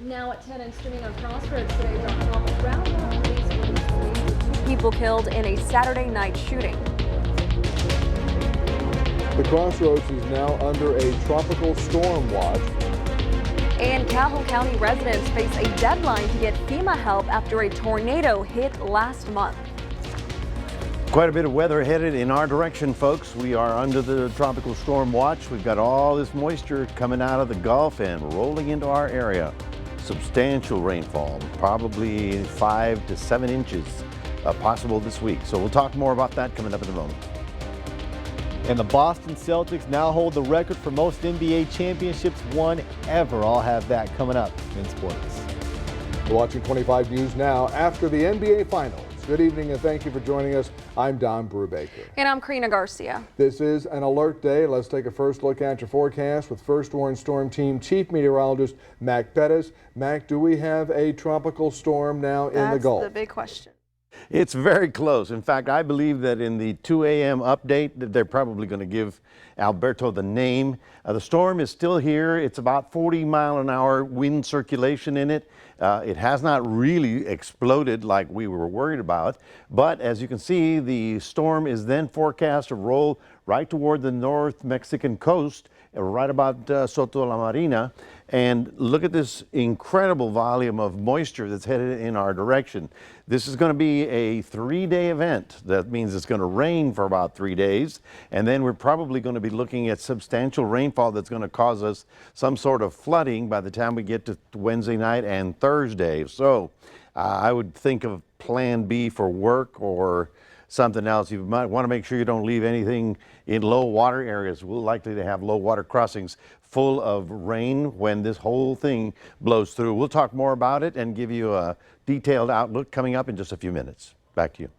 Now at 10 and streaming on Crossroads today, Round Police released 2 people killed in a Saturday night shooting. The Crossroads is now under a tropical storm watch. And Calhoun County residents face a deadline to get FEMA help after a tornado hit last month. Quite a bit of weather headed in our direction, folks. We are under the tropical storm watch. We've got all this moisture coming out of the Gulf and rolling into our area. Substantial rainfall, probably 5 to 7 inches possible this week. So we'll talk more about that coming up in a moment. And the Boston Celtics now hold the record for most NBA championships won ever. I'll have that coming up in sports. We're watching 25 News now after the NBA Finals. Good evening and thank you for joining us. I'm Don Brubaker. And I'm Karina Garcia. This is an alert day. Let's take a first look at your forecast with First Warn Storm Team Chief Meteorologist Mac Pettis. Mac, do we have a tropical storm now in the Gulf? That's the big question. It's very close. In fact, I believe that in the 2 a.m. update that they're probably going to give Alberto the name. The storm is still here. It's about 40-mile-an-hour wind circulation in it. It has not really exploded like we were worried about. But as you can see, the storm is then forecast to roll right toward the North Mexican coast, right about Soto de la Marina. And look at this incredible volume of moisture that's headed in our direction. This is going to be a 3-day event. That means it's going to rain for about 3 days. And then we're probably going to be looking at substantial rainfall that's going to cause us some sort of flooding by the time we get to Wednesday night and Thursday. So I would think of plan B for work or something else. You might want to make sure you don't leave anything in low water areas. We're likely to have low water crossings full of rain when this whole thing blows through. We'll talk more about it and give you a detailed outlook coming up in just a few minutes. Back to you.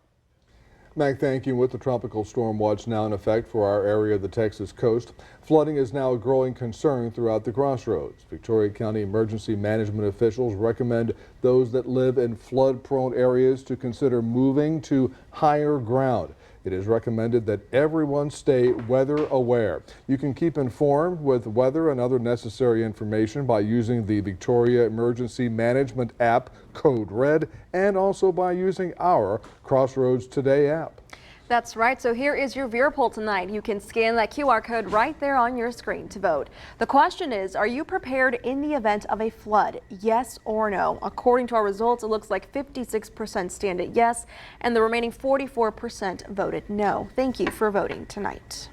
Mac, thank you. With the tropical storm watch now in effect for our area of the Texas coast, flooding is now a growing concern throughout the Crossroads. Victoria County emergency management officials recommend those that live in flood-prone areas to consider moving to higher ground. It is recommended that everyone stay weather aware. You can keep informed with weather and other necessary information by using the Victoria Emergency Management app, code RED, and also by using our Crossroads Today app. That's right. So here is your Vera poll tonight. You can scan that QR code right there on your screen to vote. The question is, are you prepared in the event of a flood? Yes or no? According to our results, it looks like 56% stand at yes, and the remaining 44% voted no. Thank you for voting tonight.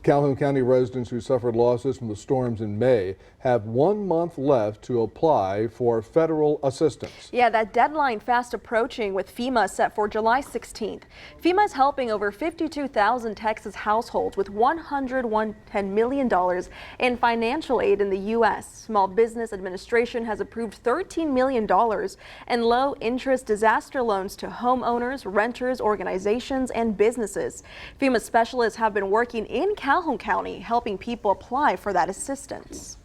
Calhoun County residents who suffered losses from the storms in May have 1 month left to apply for federal assistance. Yeah, that deadline fast approaching with FEMA set for July 16th. FEMA is helping over 52,000 Texas households with $110 million in financial aid in the U.S. Small Business Administration has approved $13 million in low-interest disaster loans to homeowners, renters, organizations, and businesses. FEMA specialists have been working in Calhoun County helping people apply for that assistance.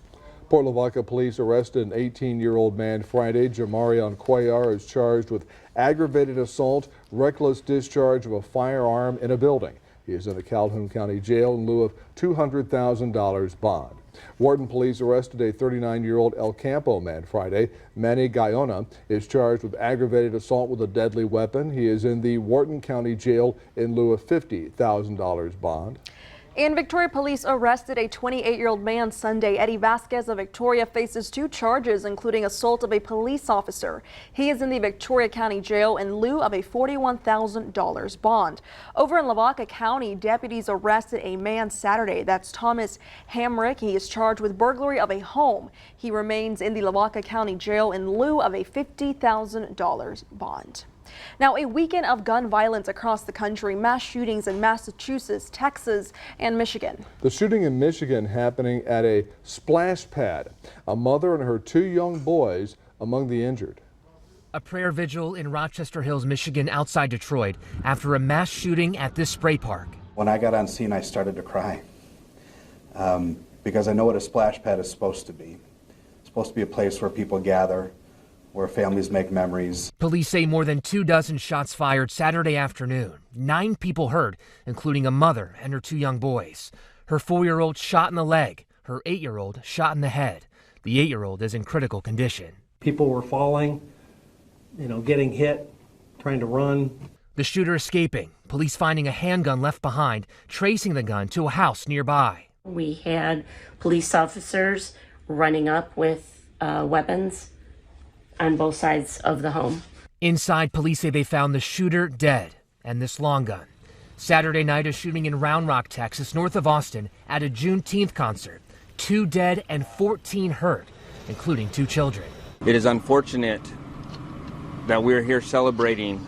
Port Lavaca police arrested an 18-year-old man Friday. Jamarion Cuellar is charged with aggravated assault, reckless discharge of a firearm in a building. He is in the Calhoun County Jail in lieu of $200,000 bond. Wharton police arrested a 39-year-old El Campo man Friday. Manny Guyona is charged with aggravated assault with a deadly weapon. He is in the Wharton County Jail in lieu of $50,000 bond. And Victoria police arrested a 28-year-old man Sunday. Eddie Vasquez of Victoria faces 2 charges, including assault of a police officer. He is in the Victoria County Jail in lieu of a $41,000 bond. Over in Lavaca County, deputies arrested a man Saturday. That's Thomas Hamrick. He is charged with burglary of a home. He remains in the Lavaca County Jail in lieu of a $50,000 bond. Now, a weekend of gun violence across the country, mass shootings in Massachusetts, Texas, and Michigan. The shooting in Michigan happening at a splash pad. A mother and her 2 young boys among the injured. A prayer vigil in Rochester Hills, Michigan, outside Detroit, after a mass shooting at this spray park. When I got on scene, I started to cry because I know what a splash pad is supposed to be. It's supposed to be a place where people gather, where families make memories. Police say more than 24 shots fired Saturday afternoon. 9 people hurt, including a mother and her 2 young boys. Her 4-year-old shot in the leg, her 8-year-old shot in the head. The 8-year-old is in critical condition. People were falling, getting hit, trying to run. The shooter escaping, police finding a handgun left behind, tracing the gun to a house nearby. We had police officers running up with weapons on both sides of the home. Inside, police say they found the shooter dead and this long gun. Saturday night, a shooting in Round Rock, Texas, north of Austin, at a Juneteenth concert. 2 dead and 14 hurt, including 2 children. It is unfortunate that we're here celebrating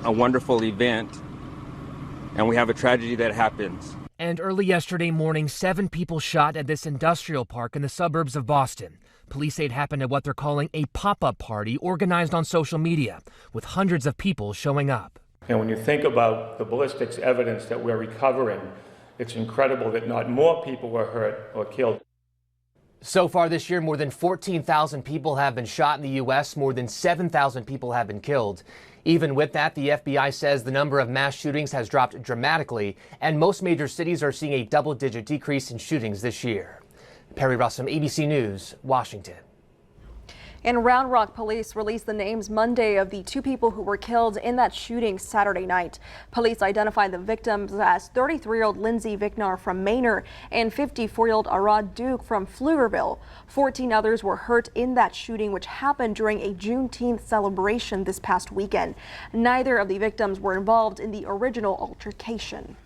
a wonderful event and we have a tragedy that happens. And early yesterday morning, 7 people shot at this industrial park in the suburbs of Boston. Police say it happened at what they're calling a pop-up party organized on social media, with hundreds of people showing up. And when you think about the ballistics evidence that we're recovering, it's incredible that not more people were hurt or killed. So far this year, more than 14,000 people have been shot in the U.S., more than 7,000 people have been killed. Even with that, the FBI says the number of mass shootings has dropped dramatically, and most major cities are seeing a double-digit decrease in shootings this year. Perry Russum, ABC News, Washington. And Round Rock police released the names Monday of the 2 people who were killed in that shooting Saturday night. Police identified the victims as 33-year-old Lindsay Vicknar from Manor and 54-year-old Arad Duke from Pflugerville. 14 others were hurt in that shooting, which happened during a Juneteenth celebration this past weekend. Neither of the victims were involved in the original altercation.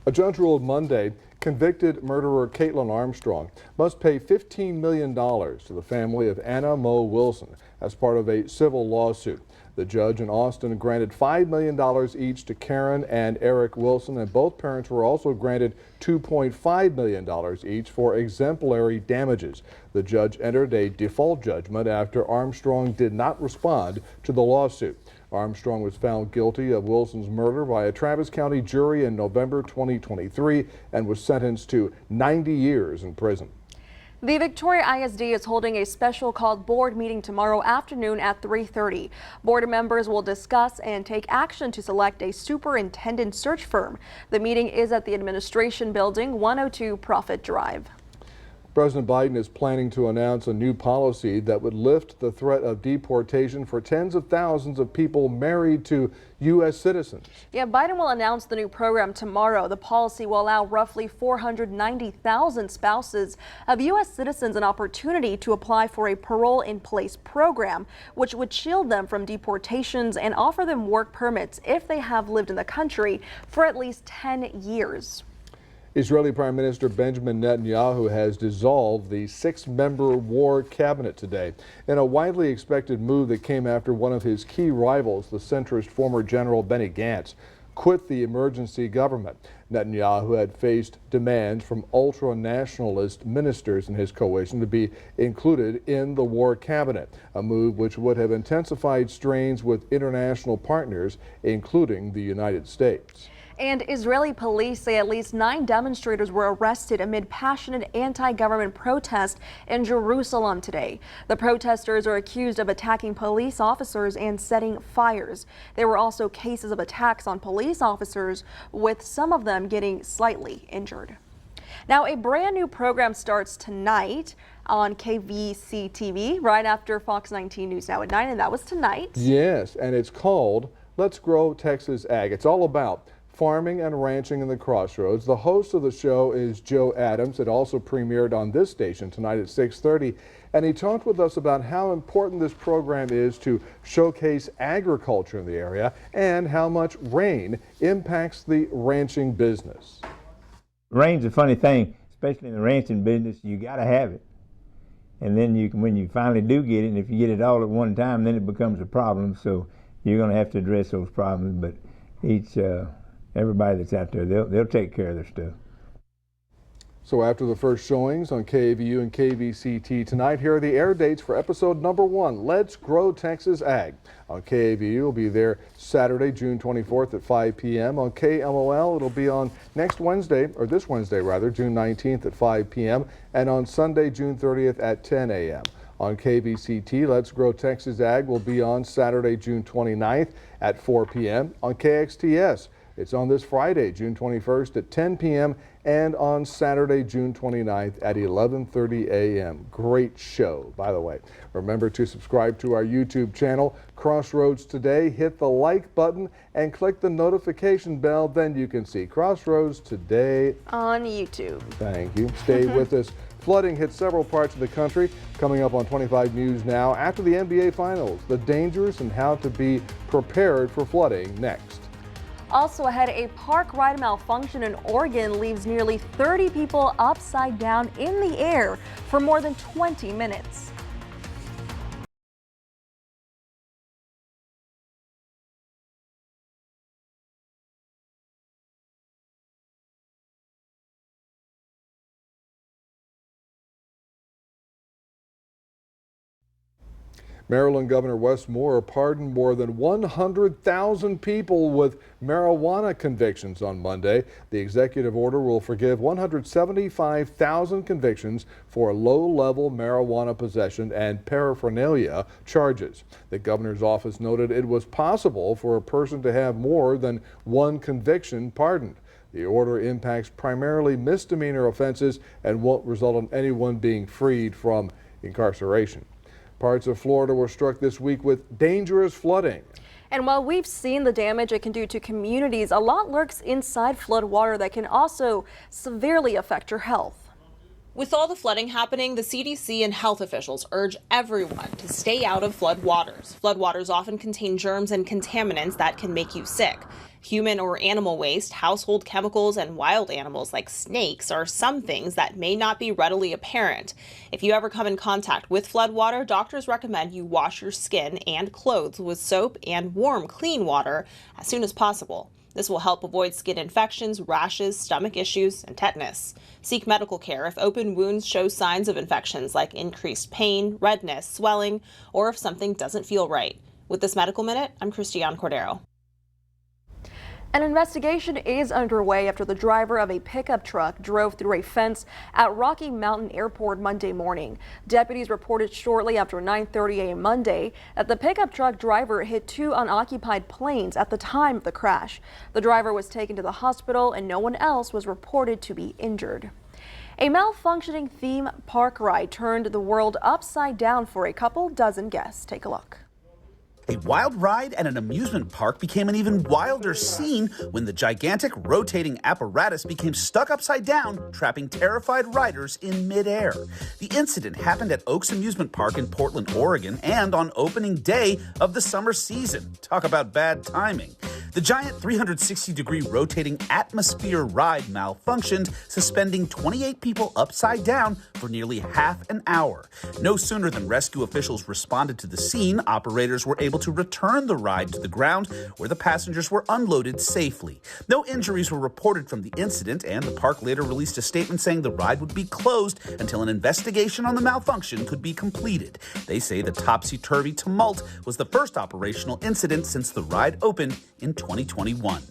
A judge ruled Monday convicted murderer Caitlin Armstrong must pay $15 million to the family of Anna Moe Wilson as part of a civil lawsuit. The judge in Austin granted $5 million each to Karen and Eric Wilson, and both parents were also granted $2.5 million each for exemplary damages. The judge entered a default judgment after Armstrong did not respond to the lawsuit. Armstrong was found guilty of Wilson's murder by a Travis County jury in November 2023 and was sentenced to 90 years in prison. The Victoria ISD is holding a special called board meeting tomorrow afternoon at 3:30. Board members will discuss and take action to select a superintendent search firm. The meeting is at the Administration Building, 102 Prophet Drive. President Biden is planning to announce a new policy that would lift the threat of deportation for tens of thousands of people married to U.S. citizens. Yeah, Biden will announce the new program tomorrow. The policy will allow roughly 490,000 spouses of U.S. citizens an opportunity to apply for a parole-in-place program, which would shield them from deportations and offer them work permits if they have lived in the country for at least 10 years. Israeli Prime Minister Benjamin Netanyahu has dissolved the 6-member war cabinet today in a widely expected move that came after one of his key rivals, the centrist former General Benny Gantz, quit the emergency government. Netanyahu had faced demands from ultra-nationalist ministers in his coalition to be included in the war cabinet, a move which would have intensified strains with international partners, including the United States. And Israeli police say at least 9 demonstrators were arrested amid passionate anti-government protest in Jerusalem today. The protesters are accused of attacking police officers and setting fires. There were also cases of attacks on police officers, with some of them getting slightly injured. Now, a brand new program starts tonight on KVC TV right after Fox 19 News Now at 9, and that was tonight. Yes, and it's called Let's Grow Texas Ag. It's all about farming and ranching in the Crossroads. The host of the show is Joe Adams. It also premiered on this station tonight at 6:30, and he talked with us about how important this program is to showcase agriculture in the area and how much rain impacts the ranching business. Rain's a funny thing, especially in the ranching business. You got to have it, and then when you finally do get it, and if you get it all at one time, then it becomes a problem. So you're going to have to address those problems. But everybody that's out there, they'll take care of their stuff. So after the first showings on KVU and KVCT tonight, here are the air dates for episode number 1, Let's Grow Texas Ag. On KVU, will be there Saturday, June 24th at 5 p.m. On KMOL, it'll be on this Wednesday, June 19th at 5 p.m. And on Sunday, June 30th at 10 a.m. On KVCT, Let's Grow Texas Ag will be on Saturday, June 29th at 4 p.m. On KXTS, It's on this Friday, June 21st at 10 p.m. and on Saturday, June 29th at 11:30 a.m. Great show, by the way. Remember to subscribe to our YouTube channel, Crossroads Today. Hit the like button and click the notification bell. Then you can see Crossroads Today on YouTube. Thank you. Stay with us. Flooding hit several parts of the country. Coming up on 25 News Now, after the NBA Finals, the dangers and how to be prepared for flooding next. Also ahead, a park ride malfunction in Oregon leaves nearly 30 people upside down in the air for more than 20 minutes. Maryland Governor Wes Moore pardoned more than 100,000 people with marijuana convictions on Monday. The executive order will forgive 175,000 convictions for low-level marijuana possession and paraphernalia charges. The governor's office noted it was possible for a person to have more than one conviction pardoned. The order impacts primarily misdemeanor offenses and won't result in anyone being freed from incarceration. Parts of Florida were struck this week with dangerous flooding. And while we've seen the damage it can do to communities, a lot lurks inside floodwater that can also severely affect your health. With all the flooding happening, the CDC and health officials urge everyone to stay out of floodwaters. Floodwaters often contain germs and contaminants that can make you sick. Human or animal waste, household chemicals, and wild animals like snakes are some things that may not be readily apparent. If you ever come in contact with floodwater, doctors recommend you wash your skin and clothes with soap and warm, clean water as soon as possible. This will help avoid skin infections, rashes, stomach issues, and tetanus. Seek medical care if open wounds show signs of infections like increased pain, redness, swelling, or if something doesn't feel right. With this Medical Minute, I'm Christiane Cordero. An investigation is underway after the driver of a pickup truck drove through a fence at Rocky Mountain Airport Monday morning. Deputies reported shortly after 9:30 a.m. Monday that the pickup truck driver hit two unoccupied planes at the time of the crash. The driver was taken to the hospital and no one else was reported to be injured. A malfunctioning theme park ride turned the world upside down for a couple dozen guests. Take a look. A wild ride at an amusement park became an even wilder scene when the gigantic rotating apparatus became stuck upside down, trapping terrified riders in midair. The incident happened at Oaks Amusement Park in Portland, Oregon, and on opening day of the summer season. Talk about bad timing. The giant 360-degree rotating atmosphere ride malfunctioned, suspending 28 people upside down for nearly half an hour. No sooner than rescue officials responded to the scene, operators were able to return the ride to the ground where the passengers were unloaded safely. No injuries were reported from the incident, and the park later released a statement saying the ride would be closed until an investigation on the malfunction could be completed. They say the topsy-turvy tumult was the first operational incident since the ride opened in 2021.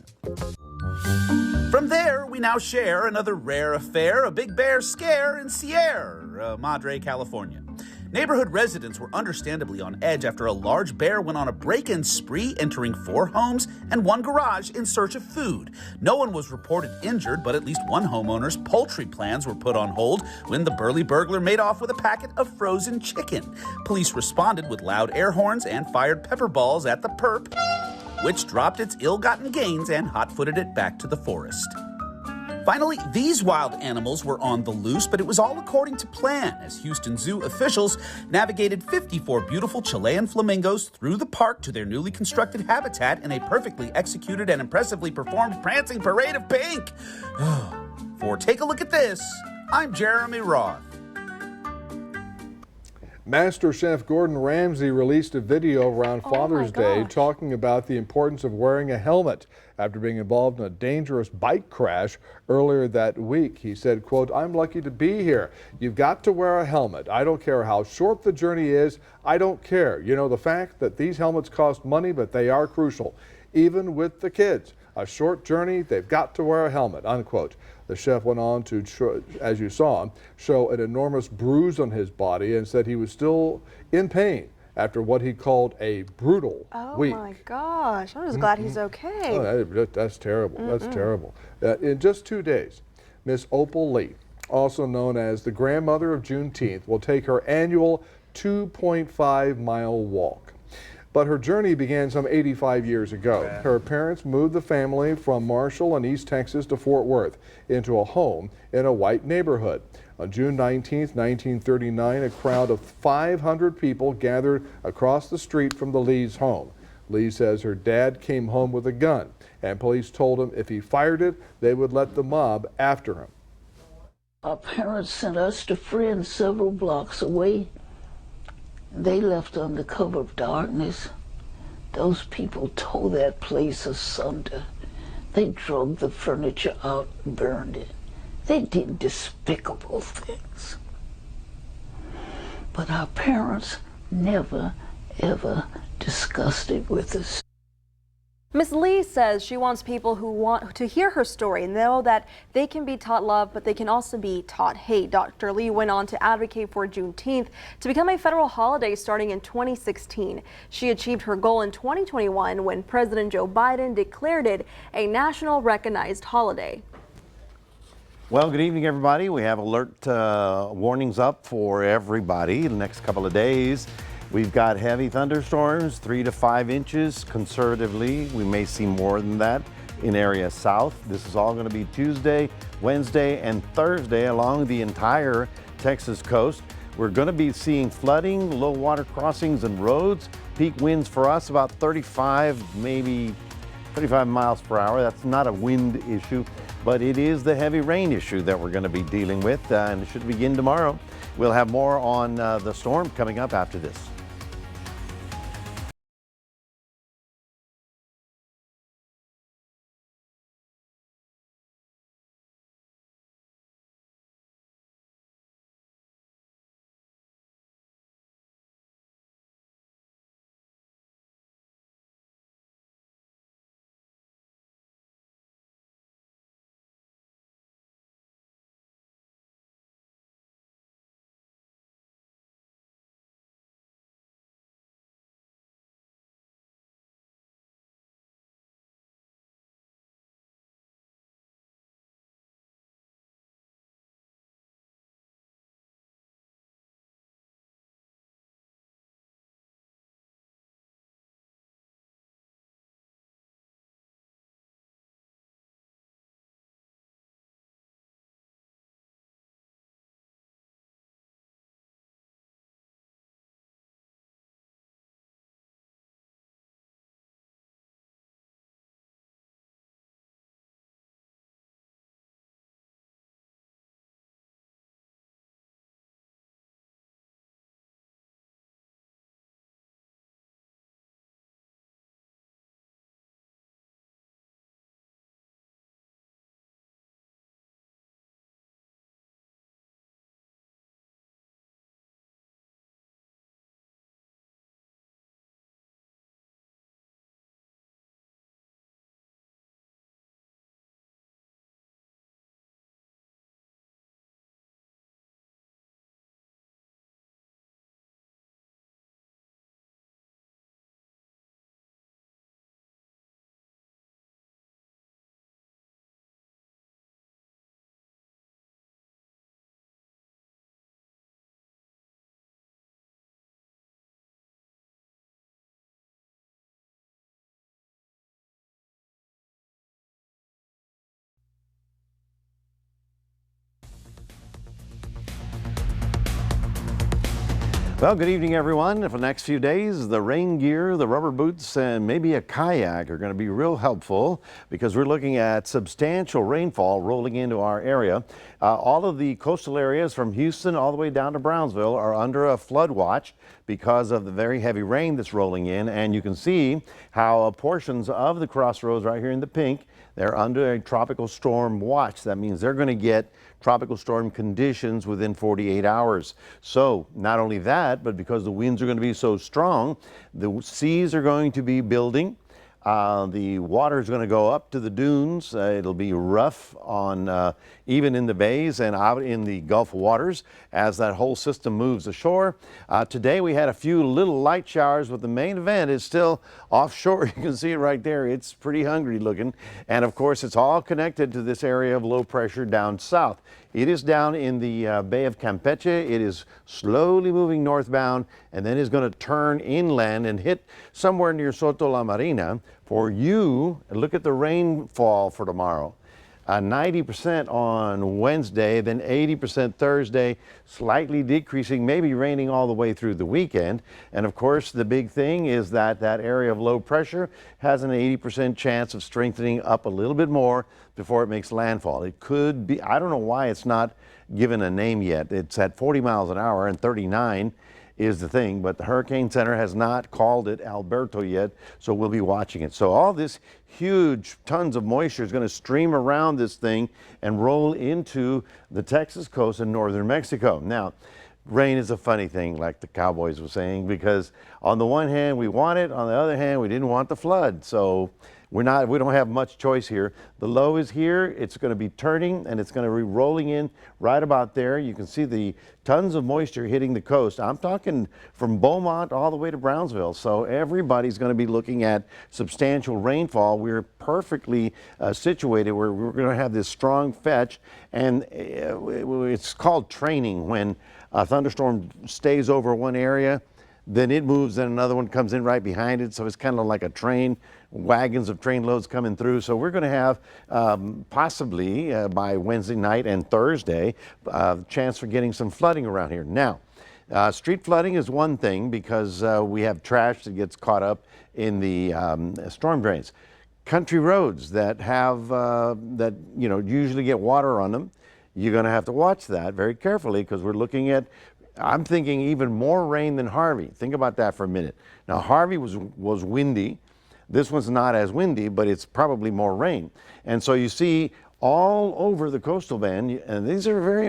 From there, we now share another rare affair, a big bear scare in Sierra Madre, California. Neighborhood residents were understandably on edge after a large bear went on a break-in spree, entering 4 homes and 1 garage in search of food. No one was reported injured, but at least one homeowner's poultry plans were put on hold when the burly burglar made off with a packet of frozen chicken. Police responded with loud air horns and fired pepper balls at the perp, which dropped its ill-gotten gains and hot-footed it back to the forest. Finally, these wild animals were on the loose, but it was all according to plan as Houston Zoo officials navigated 54 beautiful Chilean flamingos through the park to their newly constructed habitat in a perfectly executed and impressively performed prancing parade of pink. For Take a Look at This, I'm Jeremy Roth. Master Chef Gordon Ramsay released a video around Father's Day talking about the importance of wearing a helmet after being involved in a dangerous bike crash earlier that week. He said, quote, "I'm lucky to be here. You've got to wear a helmet. I don't care how short the journey is. I don't care. You know, the fact that these helmets cost money, but they are crucial. Even with the kids, a short journey, they've got to wear a helmet," unquote. The chef went on to, as you saw, show an enormous bruise on his body and said he was still in pain after what he called a brutal week. Oh my gosh, I'm just glad he's okay. Oh, that's terrible. That's terrible. In just 2 days, Miss Opal Lee, also known as the grandmother of Juneteenth, will take her annual 2.5-mile walk. But her journey began some 85 years ago. Her parents moved the family from Marshall and East Texas to Fort Worth into a home in a white neighborhood. On June 19, 1939, a crowd of 500 people gathered across the street from the Lee's home. Lee says her dad came home with a gun, and police told him if he fired it, they would let the mob after him. Our parents sent us to friends several blocks away. They left under cover of darkness. Those people tore that place asunder. They drug the furniture out and burned it. They did despicable things. But our parents never, ever discussed it with us. Ms. Lee says she wants people who want to hear her story know that they can be taught love, but they can also be taught hate. Dr. Lee went on to advocate for Juneteenth to become a federal holiday starting in 2016. She achieved her goal in 2021 when President Joe Biden declared it a national recognized holiday. Well, good evening, everybody. We have alert warnings up for everybody the next couple of days. We've got heavy thunderstorms, 3 to 5 inches conservatively. We may see more than that in area south. This is all going to be Tuesday, Wednesday, and Thursday along the entire Texas coast. We're going to be seeing flooding, low water crossings and roads. Peak winds for us about 35, maybe 35 miles per hour. That's not a wind issue, but it is the heavy rain issue that we're going to be dealing with, and it should begin tomorrow. We'll have more on the storm coming up after this. Well, good evening, everyone. For the next few days, the rain gear, the rubber boots, and maybe a kayak are going to be real helpful because we're looking at substantial rainfall rolling into our area. All of the coastal areas from Houston all the way down to Brownsville are under a flood watch because of the very heavy rain that's rolling in. And you can see how portions of the crossroads right here in the pink, they're under a tropical storm watch. That means they're going to get tropical storm conditions within 48 hours. So not only that, but because the winds are going to be so strong, the seas are going to be building. The water is going to go up to the dunes. It'll be rough on even in the bays and out in the Gulf waters as that whole system moves ashore. Today we had a few little light showers, but the main event is still offshore. You can see it right there. It's pretty hungry looking. And of course, it's all connected to this area of low pressure down south. It is down in the Bay of Campeche. It is slowly moving northbound and then is going to turn inland and hit somewhere near Soto La Marina. For you, look at the rainfall for tomorrow. 90% on Wednesday, then 80% Thursday, slightly decreasing, maybe raining all the way through the weekend. And of course, the big thing is that that area of low pressure has an 80% chance of strengthening up a little bit more before it makes landfall. It could be, I don't know why it's not given a name yet. It's at 40 miles an hour and 39 is the thing, but the Hurricane Center has not called it Alberto yet, so we'll be watching it. So all this huge tons of moisture is going to stream around this thing and roll into the Texas coast and northern Mexico. Now, rain is a funny thing, like the Cowboys were saying, because on the one hand we want it, on the other hand we didn't want the flood. So we don't have much choice here. The low is here. It's going to be turning and it's going to be rolling in right about there. You can see the tons of moisture hitting the coast. I'm talking from Beaumont all the way to Brownsville. So everybody's going to be looking at substantial rainfall. We're perfectly situated where we're going to have this strong fetch, and it's called training. When a thunderstorm stays over one area, then it moves and another one comes in right behind it. So it's kind of like a train, wagons of train loads coming through. So we're going to have possibly by Wednesday night and Thursday chance for getting some flooding around here. Now, street flooding is one thing because we have trash that gets caught up in the storm drains. Country roads that have that usually get water on them, you're going to have to watch that very carefully because we're looking at, I'm thinking even more rain than Harvey. Think about that for a minute. Now, Harvey was windy. This one's not as windy, but it's probably more rain. And so you see all over the coastal band, and these are very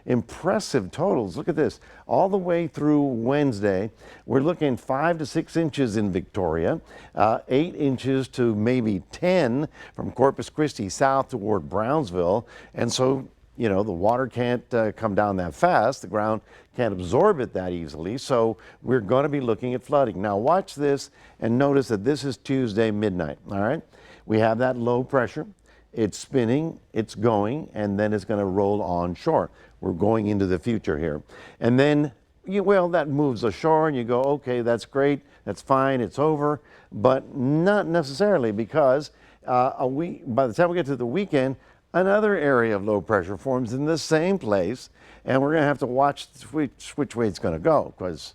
impressive totals. Look at this. All the way through Wednesday, we're looking 5 to 6 inches in Victoria, 8 inches to maybe 10 from Corpus Christi south toward Brownsville. And so, the water can't come down that fast. The ground can't absorb it that easily. So we're going to be looking at flooding. Now watch this and notice that this is Tuesday midnight. All right. We have that low pressure. It's spinning, it's going, and then it's going to roll onshore. We're going into the future here. And then, that moves ashore and you go, okay, that's great. That's fine. It's over. But not necessarily, because by the time we get to the weekend, another area of low pressure forms in the same place, and we're going to have to watch which way it's going to go, because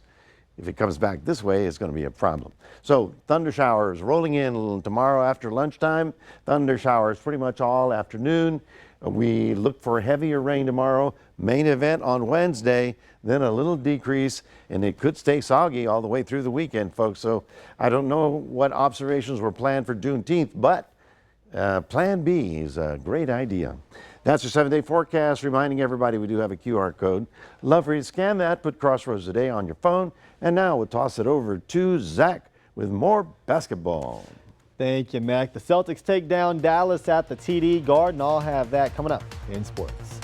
if it comes back this way, it's going to be a problem. So thunder showers rolling in tomorrow after lunchtime, thunder showers pretty much all afternoon. We look for heavier rain tomorrow, main event on Wednesday, then a little decrease, and it could stay soggy all the way through the weekend, folks. So I don't know what observations were planned for Juneteenth, but Plan B is a great idea. That's your 7-day forecast, reminding everybody we do have a QR code. Love for you to scan that, put Crossroads Today on your phone. And now we'll toss it over to Zach with more basketball. Thank you, Mac. The Celtics take down Dallas at the TD Garden. I'll have that coming up in sports.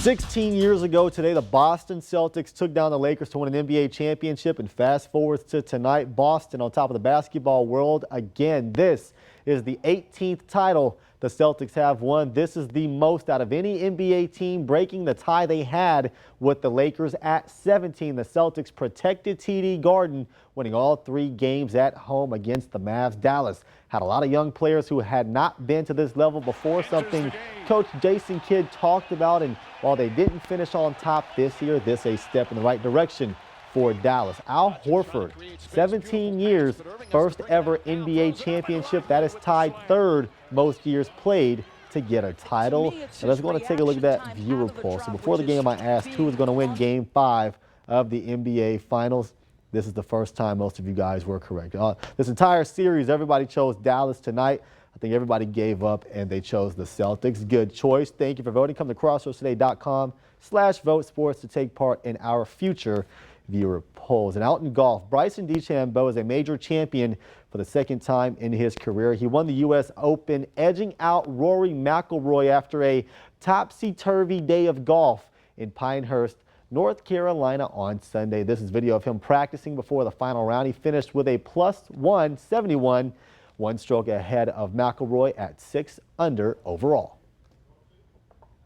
16 years ago today, the Boston Celtics took down the Lakers to win an NBA championship. And fast forward to tonight, Boston on top of the basketball world again. This is the 18th title the Celtics have won. This is the most out of any NBA team, breaking the tie they had with the Lakers at 17. The Celtics protected TD Garden, winning all 3 games at home against the Mavs. Dallas had a lot of young players who had not been to this level before, something Coach Jason Kidd talked about. And while they didn't finish on top this year, this is a step in the right direction for Dallas. Al Horford, 17 years, first ever NBA championship. That is tied 3rd most years played to get a title. And let's go and take a look at that viewer poll. So before the game, I asked who was going to win Game 5 of the NBA Finals. This is the first time most of you guys were correct. This entire series, everybody chose Dallas tonight. I think everybody gave up and they chose the Celtics. Good choice. Thank you for voting. Come to crossroadstoday.com/vote sports to take part in our future viewer polls. And out in golf, Bryson DeChambeau is a major champion for the 2nd time in his career. He won the U.S. Open, edging out Rory McIlroy after a topsy-turvy day of golf in Pinehurst, North Carolina on Sunday. This is video of him practicing before the final round. He finished with a +171, 1 stroke ahead of McIlroy at 6 under overall.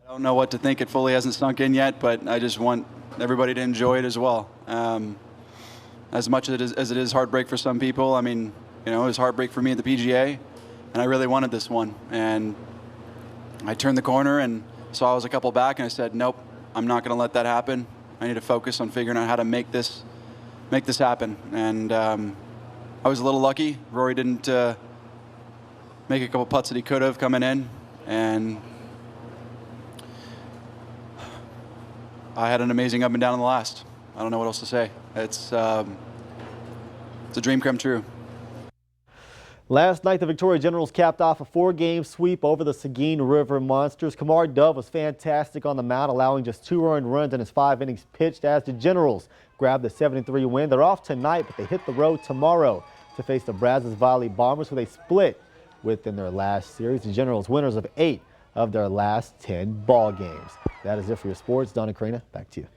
I don't know what to think. It fully hasn't sunk in yet, but I just want everybody to enjoy it as well. As much as it is heartbreak for some people, I mean, you know, it was heartbreak for me at the PGA, and I really wanted this one. And I turned the corner and saw I was a couple back, and I said, nope, I'm not going to let that happen. I need to focus on figuring out how to make this happen. And I was a little lucky. Rory didn't make a couple putts that he could have coming in, and I had an amazing up and down in the last. I don't know what else to say. It's a dream come true. Last night, the Victoria Generals capped off a 4-game sweep over the Seguin River Monsters. Kamar Dove was fantastic on the mound, allowing just 2 earned runs in his 5 innings pitched as the Generals grabbed the 7-3 win. They're off tonight, but they hit the road tomorrow to face the Brazos Valley Bombers, who they split within their last series. The Generals winners of 8 of their last 10 ball games. That is it for your sports. Donna Crana, back to you.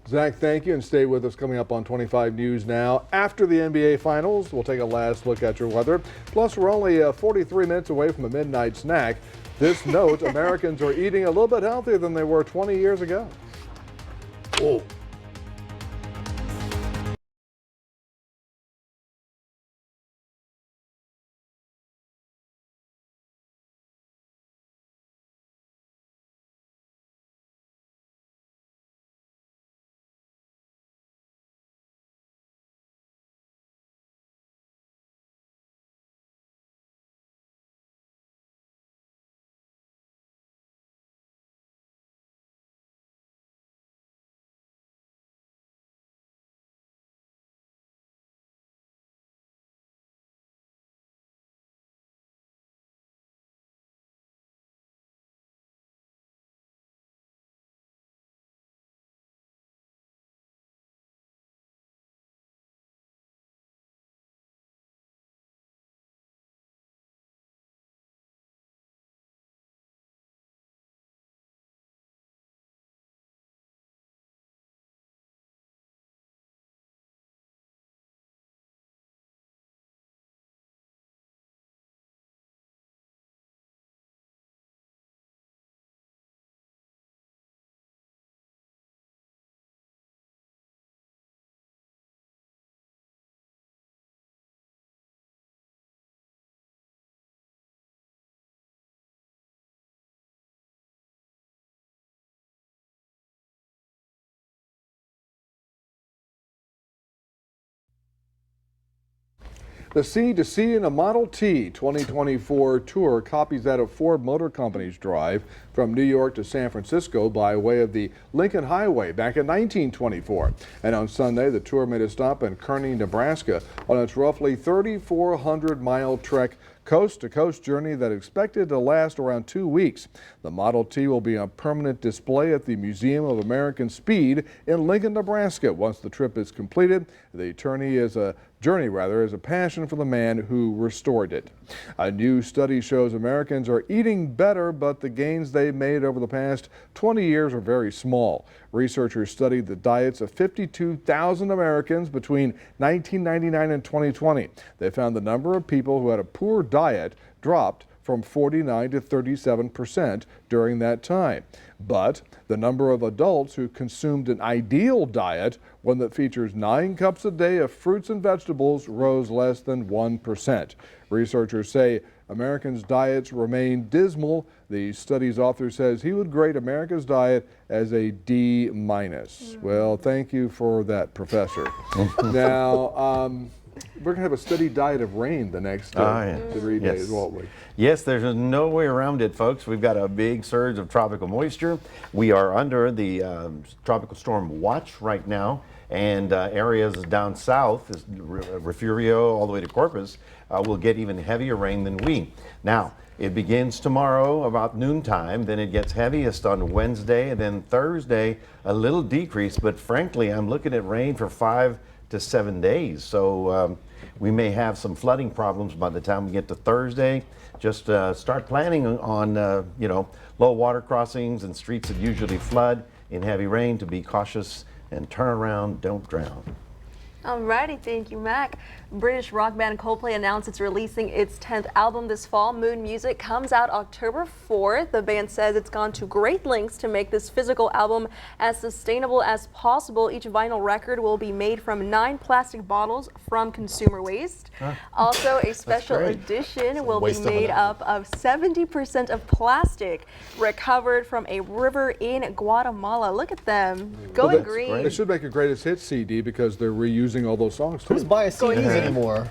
Zach, thank you, and stay with us. Coming up on 25 News now. After the NBA Finals, we'll take a last look at your weather. Plus, we're only 43 minutes away from a midnight snack. This note, Americans are eating a little bit healthier than they were 20 years ago. Oh. The Sea to Sea in a Model T 2024 tour copies that of Ford Motor Company's drive from New York to San Francisco by way of the Lincoln Highway back in 1924. And on Sunday, the tour made a stop in Kearney, Nebraska on its roughly 3,400-mile trek coast-to-coast journey that is expected to last around 2 weeks. The Model T will be on permanent display at the Museum of American Speed in Lincoln, Nebraska. Once the trip is completed, the tourney is a journey is a passion for the man who restored it. A new study shows Americans are eating better, but the gains they've made over the past 20 years are very small. Researchers studied the diets of 52,000 Americans between 1999 and 2020. They found the number of people who had a poor diet dropped from 49 to 37% during that time. But the number of adults who consumed an ideal diet, one that features 9 cups a day of fruits and vegetables, rose less than 1%. Researchers say Americans' diets remain dismal. The study's author says he would grade America's diet as a D-. Well, thank you for that, Professor. Now, we're going to have a steady diet of rain the next 3 days, won't we? Yes, there's no way around it, folks. We've got a big surge of tropical moisture. We are under the tropical storm watch right now, and areas down south, Refugio all the way to Corpus, will get even heavier rain than we. Now, it begins tomorrow about noontime, then it gets heaviest on Wednesday, and then Thursday, a little decrease, but frankly, I'm looking at rain for 5 to 7 days. So we may have some flooding problems by the time we get to Thursday. Just start planning on, low water crossings and streets that usually flood in heavy rain to be cautious and turn around, don't drown. Alrighty, thank you, Mac. British rock band Coldplay announced it's releasing its 10th album this fall. Moon Music comes out October 4th. The band says it's gone to great lengths to make this physical album as sustainable as possible. Each vinyl record will be made from 9 plastic bottles from consumer waste. Also, a special edition will be made up of 70% of plastic recovered from a river in Guatemala. Look at them, going green. They should make a greatest hits CD because they're reusing all those songs too. Who's buying CDs anymore?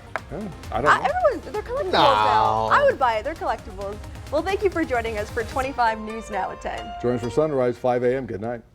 I don't know. Everyone, they're collectibles now. I would buy it. They're collectibles. Well, thank you for joining us for 25 News Now at 10. Join us for Sunrise, 5 a.m. Good night.